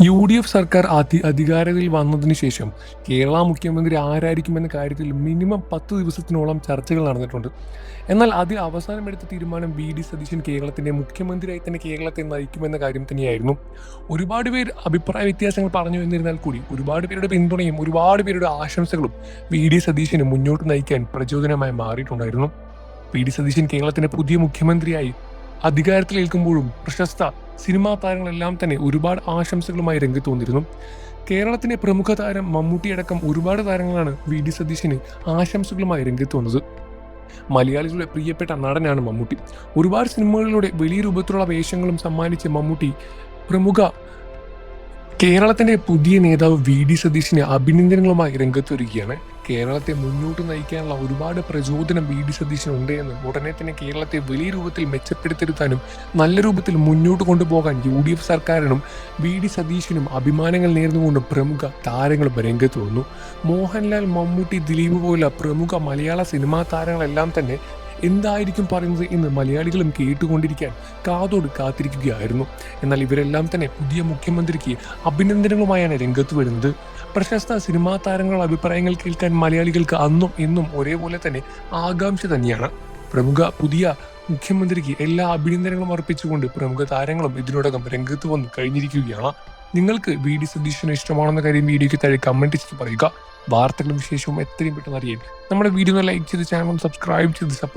UDF സർക്കാർ അധികാരത്തിൽ വന്നതിന് ശേഷം കേരള മുഖ്യമന്ത്രി ആരായിരിക്കുമെന്ന കാര്യത്തിൽ മിനിമം 10 ദിവസത്തിനോളം ചർച്ചകൾ നടന്നിട്ടുണ്ട്. എന്നാൽ അതിൽ അവസാനമെടുത്ത തീരുമാനം വി.ഡി. സതീശൻ കേരളത്തിന്റെ മുഖ്യമന്ത്രിയായി തന്നെ കേരളത്തെ നയിക്കുമെന്ന കാര്യം തന്നെയായിരുന്നു. ഒരുപാട് പേർ അഭിപ്രായ വ്യത്യാസങ്ങൾ പറഞ്ഞു എന്നിരുന്നാൽ കൂടി ഒരുപാട് പേരുടെ പിന്തുണയും ഒരുപാട് പേരുടെ ആശംസകളും വി.ഡി. സതീശന് മുന്നോട്ട് നയിക്കാൻ പ്രചോദനമായി മാറിയിട്ടുണ്ടായിരുന്നു. വി.ഡി. സതീശൻ കേരളത്തിന്റെ പുതിയ മുഖ്യമന്ത്രിയായി അധികാരത്തിലേൽക്കുമ്പോഴും പ്രശസ്ത സിനിമാ താരങ്ങളെല്ലാം തന്നെ ഒരുപാട് ആശംസകളുമായി രംഗത്ത് വന്നിരുന്നു. കേരളത്തിന്റെ പ്രമുഖ താരം മമ്മൂട്ടിയടക്കം ഒരുപാട് താരങ്ങളാണ് വി.ഡി. സതീശന് ആശംസകളുമായി രംഗത്ത് വന്നത്. മലയാളികളുടെ പ്രിയപ്പെട്ട നടനാണ് മമ്മൂട്ടി. ഒരുപാട് സിനിമകളിലൂടെ വലിയ രൂപത്തിലുള്ള വേഷങ്ങളും സമ്മാനിച്ച മമ്മൂട്ടി പ്രമുഖ കേരളത്തിന്റെ പുതിയ നേതാവ് വി.ഡി. സതീശന് അഭിനന്ദനങ്ങളുമായി രംഗത്ത് വരികയാണ്. കേരളത്തെ മുന്നോട്ട് നയിക്കാനുള്ള ഒരുപാട് പ്രചോദനം വി.ഡി. സതീശന് ഉണ്ട് എന്നും ഉടനെ തന്നെ കേരളത്തെ വലിയ രൂപത്തിൽ മെച്ചപ്പെടുത്തിയെടുക്കാനും നല്ല രൂപത്തിൽ മുന്നോട്ട് കൊണ്ടുപോകാൻ യു.ഡി.എഫ് സർക്കാരിനും വി.ഡി. സതീശനും അഭിമാനങ്ങൾ നേർന്നുകൊണ്ടും പ്രമുഖ താരങ്ങളും രംഗത്ത് വന്നു. മോഹൻലാൽ, മമ്മൂട്ടി, ദിലീപ് പോലുള്ള പ്രമുഖ മലയാള സിനിമാ താരങ്ങളെല്ലാം തന്നെ എന്തായിരിക്കും പറയുന്നത് എന്ന് മലയാളികളും കേട്ടുകൊണ്ടിരിക്കാൻ കാതോട് കാത്തിരിക്കുകയായിരുന്നു. എന്നാൽ ഇവരെല്ലാം തന്നെ പുതിയ മുഖ്യമന്ത്രിക്ക് അഭിനന്ദനങ്ങളുമായാണ് രംഗത്ത് വരുന്നത്. പ്രശസ്ത സിനിമാ താരങ്ങളുടെ അഭിപ്രായങ്ങൾ കേൾക്കാൻ മലയാളികൾക്ക് അന്നും എന്നും ഒരേപോലെ തന്നെ ആകാംക്ഷ തന്നെയാണ്. പ്രമുഖ പുതിയ മുഖ്യമന്ത്രിക്ക് എല്ലാ അഭിനന്ദനങ്ങളും അർപ്പിച്ചുകൊണ്ട് പ്രമുഖ താരങ്ങളും ഇതിനോടകം രംഗത്ത് വന്ന് കഴിഞ്ഞിരിക്കുകയാണ്. നിങ്ങൾക്ക് വി.ഡി. സതീശന് ഇഷ്ടമാണെന്ന കാര്യം വീഡിയോയ്ക്ക് താഴെ കമന്റ് ചെയ്ത് പറയുക. വാർത്തകളും വിശേഷവും എത്രയും പെട്ടെന്ന് അറിയാൻ നമ്മുടെ വീഡിയോ ലൈക്ക് ചെയ്ത് ചാനൽ സബ്സ്ക്രൈബ് ചെയ്ത് സപ്പോർട്ട്